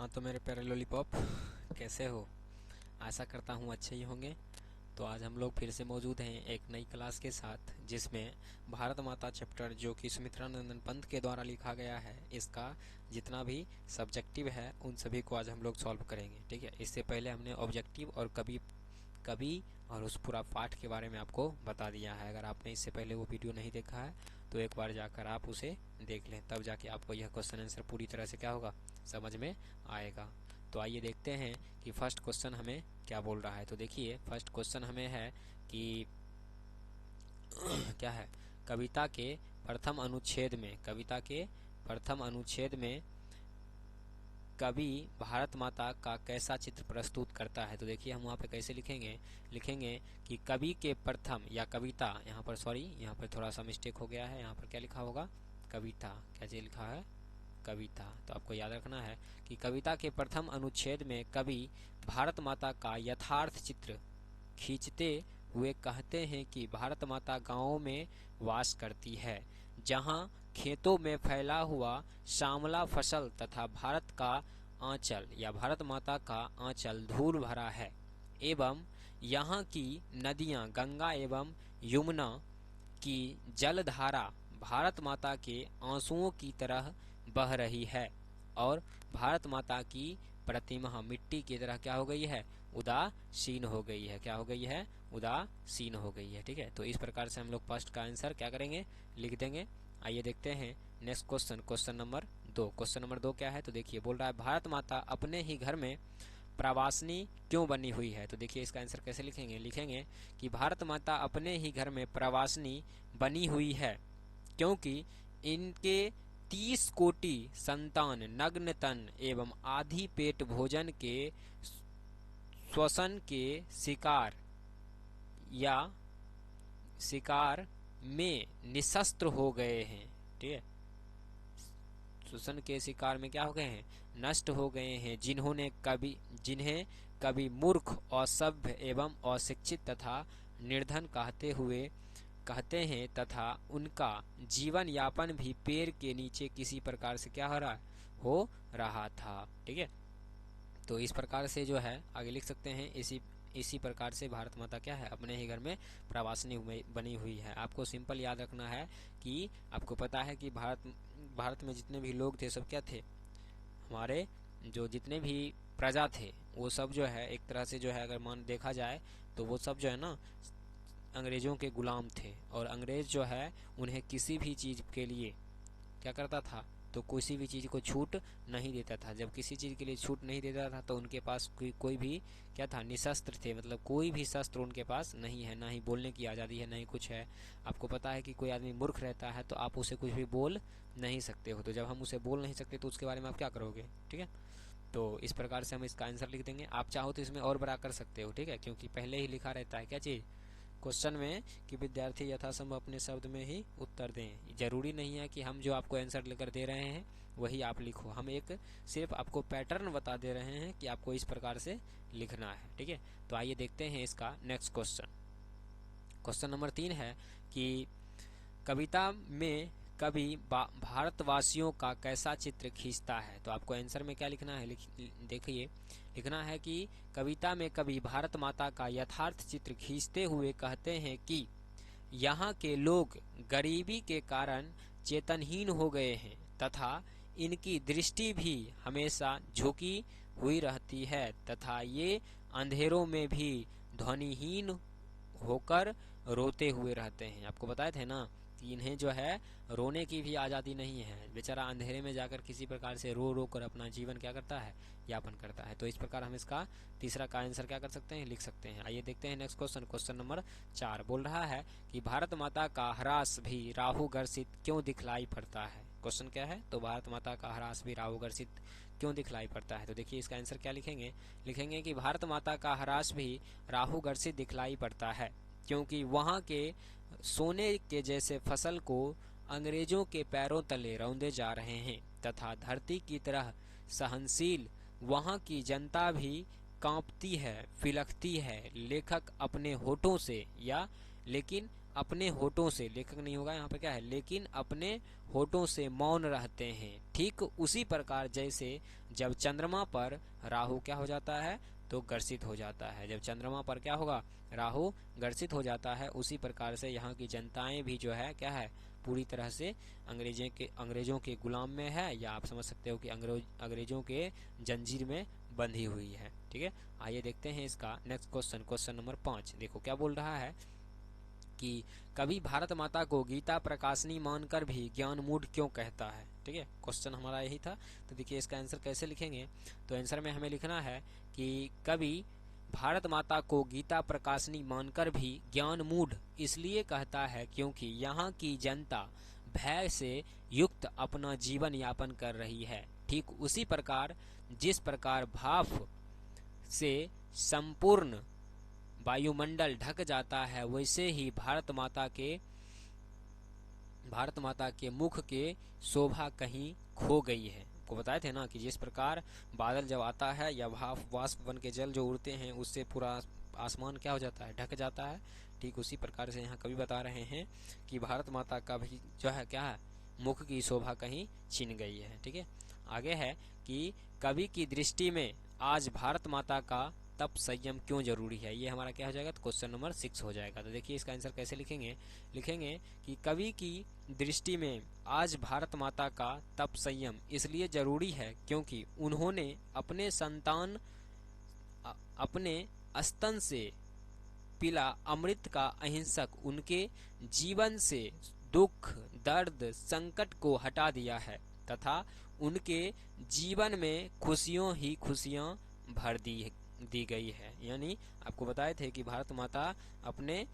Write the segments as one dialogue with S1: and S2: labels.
S1: हाँ तो मेरे प्यारे लॉलीपॉप, कैसे हो? आशा करता हूँ अच्छे ही होंगे। तो आज हम लोग फिर से मौजूद हैं एक नई क्लास के साथ, जिसमें भारत माता चैप्टर जो कि सुमित्रा नंदन पंत के द्वारा लिखा गया है, इसका जितना भी सब्जेक्टिव है उन सभी को आज हम लोग सॉल्व करेंगे। ठीक है, इससे पहले हमने ऑब्जेक्टिव और कभी कभी और उस पूरा पाठ के बारे में आपको बता दिया है। अगर आपने इससे पहले वो वीडियो नहीं देखा है तो एक बार जाकर आप उसे देख लें, तब जाके आपको यह क्वेश्चन आंसर पूरी तरह से क्या होगा, समझ में आएगा। तो आइए देखते हैं कि फर्स्ट क्वेश्चन हमें क्या बोल रहा है। तो देखिए, फर्स्ट क्वेश्चन हमें है कि क्या है, कविता के प्रथम अनुच्छेद में, कविता के प्रथम अनुच्छेद में कवि भारत माता का कैसा चित्र प्रस्तुत करता है। तो देखिए, हम वहाँ पे कैसे लिखेंगे, लिखेंगे कि कवि के प्रथम या कविता, यहाँ पर सॉरी, यहाँ पर थोड़ा सा मिस्टेक हो गया है। यहाँ पर क्या लिखा होगा, कविता, कैसे लिखा है, कविता। तो आपको याद रखना है कि कविता के प्रथम अनुच्छेद में कवि भारत माता का यथार्थ चित्र खींचते हुए कहते हैं कि भारत माता गांवों में वास करती है, जहां खेतों में फैला हुआ श्यामला फसल तथा भारत का आंचल या भारत माता का आंचल धूल भरा है, एवं यहाँ की नदियां गंगा एवं यमुना की जलधारा भारत माता के आंसुओं की तरह बह रही है, और भारत माता की प्रतिमा मिट्टी की तरह क्या हो गई है, उदासीन हो गई है। क्या हो गई है, उदासीन हो गई है। ठीक है, तो इस प्रकार से हम लोग फर्स्ट का आंसर क्या करेंगे, लिख देंगे। आइए देखते हैं next question, question number 2। Question number 2 क्या है, तो देखिए बोल रहा है भारत माता अपने ही घर में प्रवासिनी क्यों बनी हुई है। तो देखिए इसका आंसर कैसे लिखेंगे, लिखेंगे कि भारत माता अपने ही घर में प्रवासिनी बनी हुई है क्योंकि इनके 30 कोटि संतान नग्न तन एवं आधी पेट भोजन के श्वसन के शिकार या शिकार में निशस्त्र हो गए हैं। ठीक है, श्वसन के शिकार में क्या हो गए हैं, नष्ट हो गए हैं, जिन्हें कभी मूर्ख, असभ्य एवं अशिक्षित तथा निर्धन कहते हैं तथा उनका जीवन यापन भी पेड़ के नीचे किसी प्रकार से क्या हो रहा था। ठीक है, तो इस प्रकार से जो है आगे लिख सकते हैं, इसी प्रकार से भारत माता क्या है, अपने ही घर में प्रवासिनी बनी हुई है। आपको सिंपल याद रखना है कि आपको पता है कि भारत में जितने भी लोग थे सब क्या थे, हमारे जो जितने भी प्रजा थे वो सब जो है एक तरह से जो है, अगर मान देखा जाए तो वो सब जो है ना अंग्रेजों के गुलाम थे, और अंग्रेज जो है उन्हें किसी भी चीज़ के लिए क्या करता था, तो किसी भी चीज़ को छूट नहीं देता था। जब किसी चीज़ के लिए छूट नहीं देता था तो उनके पास कोई भी क्या था, निशस्त्र थे, मतलब कोई भी शस्त्र उनके पास नहीं है, ना ही बोलने की आज़ादी है, ना ही कुछ है। आपको पता है कि कोई आदमी मूर्ख रहता है तो आप उसे कुछ भी बोल नहीं सकते हो, तो जब हम उसे बोल नहीं सकते तो उसके बारे में आप क्या करोगे। ठीक है, तो इस प्रकार से हम इसका आंसर लिख देंगे। आप चाहो तो इसमें और बड़ा कर सकते हो, ठीक है, क्योंकि पहले ही लिखा रहता है क्या चीज़, क्वेश्चन में, कि विद्यार्थी यथासंभव अपने शब्द में ही उत्तर दें। जरूरी नहीं है कि हम जो आपको आंसर लेकर दे रहे हैं वही आप लिखो, हम एक सिर्फ आपको पैटर्न बता दे रहे हैं कि आपको इस प्रकार से लिखना है। ठीक है, तो आइए देखते हैं इसका नेक्स्ट क्वेश्चन। क्वेश्चन नंबर 3 है कि कविता में कवि भारतवासियों का कैसा चित्र खींचता है। तो आपको आंसर में क्या लिखना है, देखिए लिखना है कि कविता में कवि भारत माता का यथार्थ चित्र खींचते हुए कहते हैं कि यहाँ के लोग गरीबी के कारण चेतनहीन हो गए हैं तथा इनकी दृष्टि भी हमेशा झुकी हुई रहती है तथा ये अंधेरों में भी ध्वनिहीन होकर रोते हुए रहते हैं। आपको बताए थे ना कि इन्हें जो है रोने की भी आज़ादी नहीं है, बेचारा अंधेरे में जाकर किसी प्रकार से रो रो कर अपना जीवन क्या करता है, यापन करता है। तो इस प्रकार हम इसका तीसरा का आंसर क्या कर सकते हैं, लिख सकते हैं। आइए देखते हैं नेक्स्ट क्वेश्चन। क्वेश्चन नंबर 4 बोल रहा है कि भारत माता का ह्रास भी राहु ग्रसित क्यों दिखलाई पड़ता है। क्वेश्चन क्या है, तो भारत माता का ह्रास भी राहु ग्रसित क्यों दिखलाई पड़ता है। तो देखिए इसका आंसर क्या लिखेंगे, लिखेंगे कि भारत माता का ह्रास भी राहु ग्रसित दिखलाई पड़ता है क्योंकि वहाँ के सोने के जैसे फसल को अंग्रेजों के पैरों तले रौंदे जा रहे हैं तथा धरती की तरह सहनशील वहाँ की जनता भी कांपती है, फिलकती है। लेखक अपने होठों से या लेकिन अपने होठों से, लेखक नहीं होगा यहाँ पे, क्या है, लेकिन अपने होठों से मौन रहते हैं। ठीक उसी प्रकार जैसे जब चंद्रमा पर राहु क्या हो जाता है, तो ग्रसित हो जाता है। जब चंद्रमा पर क्या होगा, राहु ग्रसित हो जाता है, उसी प्रकार से यहाँ की जनताएं भी जो है क्या है, पूरी तरह से अंग्रेजों के गुलाम में है, या आप समझ सकते हो कि अंग्रेजों के जंजीर में बंधी हुई है। ठीक है, आइए देखते हैं इसका नेक्स्ट क्वेश्चन, क्वेश्चन नंबर 5। देखो क्या बोल रहा है कि कभी भारत माता को गीता प्रकाशनी मानकर भी ज्ञान मूढ़ क्यों कहता है। ठीक है, क्वेश्चन हमारा यही था। तो देखिए इसका आंसर कैसे लिखेंगे, तो आंसर में हमें लिखना है कि कभी भारत माता को गीता प्रकाशनी मानकर भी ज्ञान मूढ़ इसलिए कहता है क्योंकि यहाँ की जनता भय से युक्त अपना जीवन यापन कर रही है। ठीक उसी प्रकार जिस प्रकार भाप से संपूर्ण वायुमंडल ढक जाता है, वैसे ही भारत माता के मुख के शोभा कहीं खो गई है। आपको बताए थे ना कि जिस प्रकार बादल जब आता है या भाप वाष्प बन के जल जो उड़ते हैं, उससे पूरा आसमान क्या हो जाता है, ढक जाता है। ठीक उसी प्रकार से यहाँ कवि बता रहे हैं कि भारत माता का भी जो है क्या है, मुख की शोभा कहीं छिन गई है। ठीक है, आगे है कि कवि की दृष्टि में आज भारत माता का तप संयम क्यों जरूरी है। ये हमारा क्या हो जाएगा, तो क्वेश्चन नंबर 6 हो जाएगा। तो देखिए इसका आंसर कैसे लिखेंगे, लिखेंगे कि कवि की दृष्टि में आज भारत माता का तप संयम इसलिए जरूरी है क्योंकि उन्होंने अपने स्तन से पिला अमृत का अहिंसक उनके जीवन से दुख दर्द संकट को हटा दिया है तथा उनके जीवन में खुशियों ही खुशियां भर दी गई है। यानी आपको बताए थे कि भारत माता अपने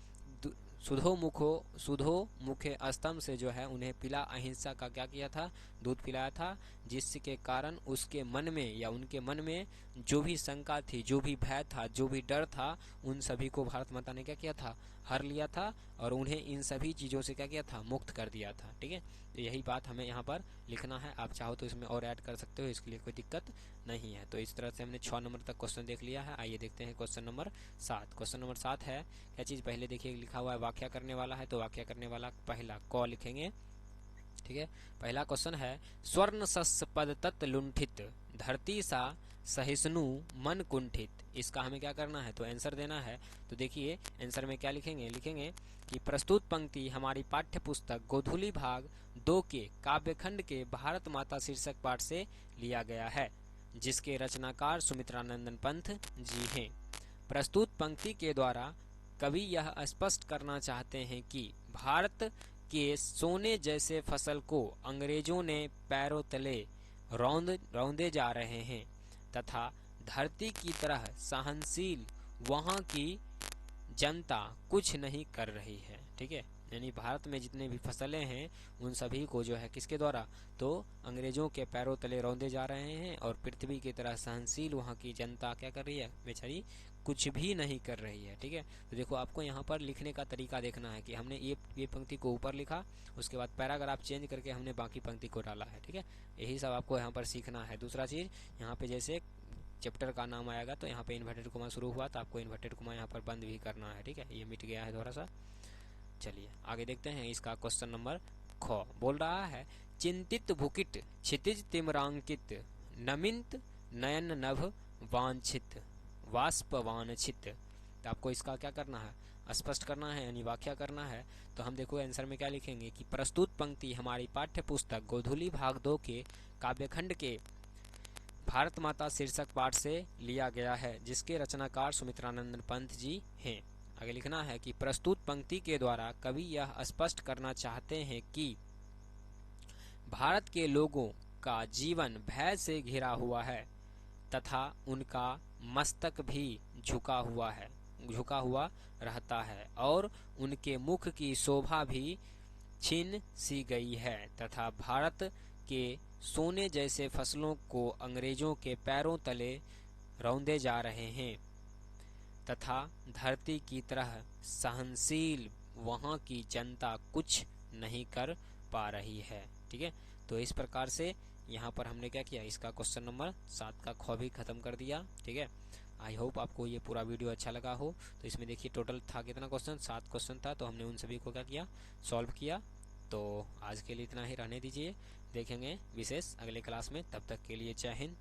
S1: सुधो मुखे स्तंभ से जो है उन्हें पिला अहिंसा का क्या किया था, दूध पिलाया था, जिसके कारण उसके मन में या उनके मन में जो भी शंका थी, जो भी भय था, जो भी डर था, उन सभी को भारत माता ने क्या किया था, हर लिया था और उन्हें इन सभी चीज़ों से क्या किया था, मुक्त कर दिया था। ठीक है, तो यही बात हमें यहाँ पर लिखना है। आप चाहो तो इसमें और ऐड कर सकते हो, इसके लिए कोई दिक्कत नहीं है। तो इस तरह से हमने 6 नंबर तक क्वेश्चन देख लिया है। आइए देखते हैं क्वेश्चन नंबर 7। क्वेश्चन नंबर 7 है क्या चीज़, पहले देखिए लिखा हुआ है व्याख्या करने वाला है, तो व्याख्या करने वाला पहला क लिखेंगे। ठीक है, पहला क्वेश्चन है स्वर्ण सस पद तत् लुंठित धरती सा सहिष्णु मन कुंठित। इसका हमें क्या करना है, तो आंसर देना है। तो देखिए आंसर में क्या लिखेंगे, लिखेंगे कि प्रस्तुत पंक्ति हमारी पाठ्य पुस्तक गोधूली भाग 2 के काव्यखंड के भारत माता शीर्षक पाठ से लिया गया है, जिसके रचनाकार सुमित्रानंदन पंत जी हैं। प्रस्तुत पंक्ति के द्वारा कवि यह स्पष्ट करना चाहते हैं कि भारत के सोने जैसे फसल को अंग्रेजों ने पैरों तले रौंदे जा रहे हैं तथा धरती की तरह सहनशील वहाँ की जनता कुछ नहीं कर रही है। ठीक है, यानी भारत में जितने भी फसलें हैं उन सभी को जो है किसके द्वारा, तो अंग्रेजों के पैरों तले रौंदे जा रहे हैं और पृथ्वी की तरह सहनशील वहाँ की जनता क्या कर रही है, बेचारी कुछ भी नहीं कर रही है। ठीक है, तो देखो आपको यहाँ पर लिखने का तरीका देखना है कि हमने ये पंक्ति को ऊपर लिखा, उसके बाद पैराग्राफ चेंज करके हमने बाकी पंक्ति को डाला है। ठीक है, यही सब आपको यहाँ पर सीखना है। दूसरा चीज़, यहाँ पे जैसे चैप्टर का नाम आएगा तो यहाँ पे इन्वर्टेड कोमा शुरू हुआ तो आपको इन्वर्टेड कोमा यहाँ पर बंद भी करना है। ठीक है, ये मिट गया है थोड़ा सा। चलिए आगे देखते हैं इसका क्वेश्चन नंबर ख। बोल रहा है चिंतित भुकिट क्षितिज तिमरांकित नमिंत नयन नभ वांछित वाष्प वांछित। तो आपको इसका क्या करना है, स्पष्ट करना है, यानी व्याख्या करना है। तो हम देखो आंसर में क्या लिखेंगे कि प्रस्तुत पंक्ति हमारी पाठ्य पुस्तक गोधूली भाग 2 के काव्यखंड के भारत माता शीर्षक पाठ से लिया गया है, जिसके रचनाकार सुमित्रानंदन पंत जी हैं। आगे लिखना है कि प्रस्तुत पंक्ति के द्वारा कवि यह स्पष्ट करना चाहते हैं कि भारत के लोगों का जीवन भय से घिरा हुआ है तथा उनका मस्तक भी झुका हुआ रहता है और उनके मुख की शोभा भी छीन सी गई है तथा भारत के सोने जैसे फसलों को अंग्रेजों के पैरों तले रौंदे जा रहे हैं तथा धरती की तरह सहनशील वहाँ की जनता कुछ नहीं कर पा रही है। ठीक है, तो इस प्रकार से यहाँ पर हमने क्या किया, इसका क्वेश्चन नंबर 7 का ख भी खत्म कर दिया। ठीक है, आई होप आपको ये पूरा वीडियो अच्छा लगा हो। तो इसमें देखिए टोटल था कितना क्वेश्चन, 7 क्वेश्चन था, तो हमने उन सभी को क्या किया, सॉल्व किया। तो आज के लिए इतना ही रहने दीजिए, देखेंगे विशेष अगले क्लास में। तब तक के लिए जय हिंद।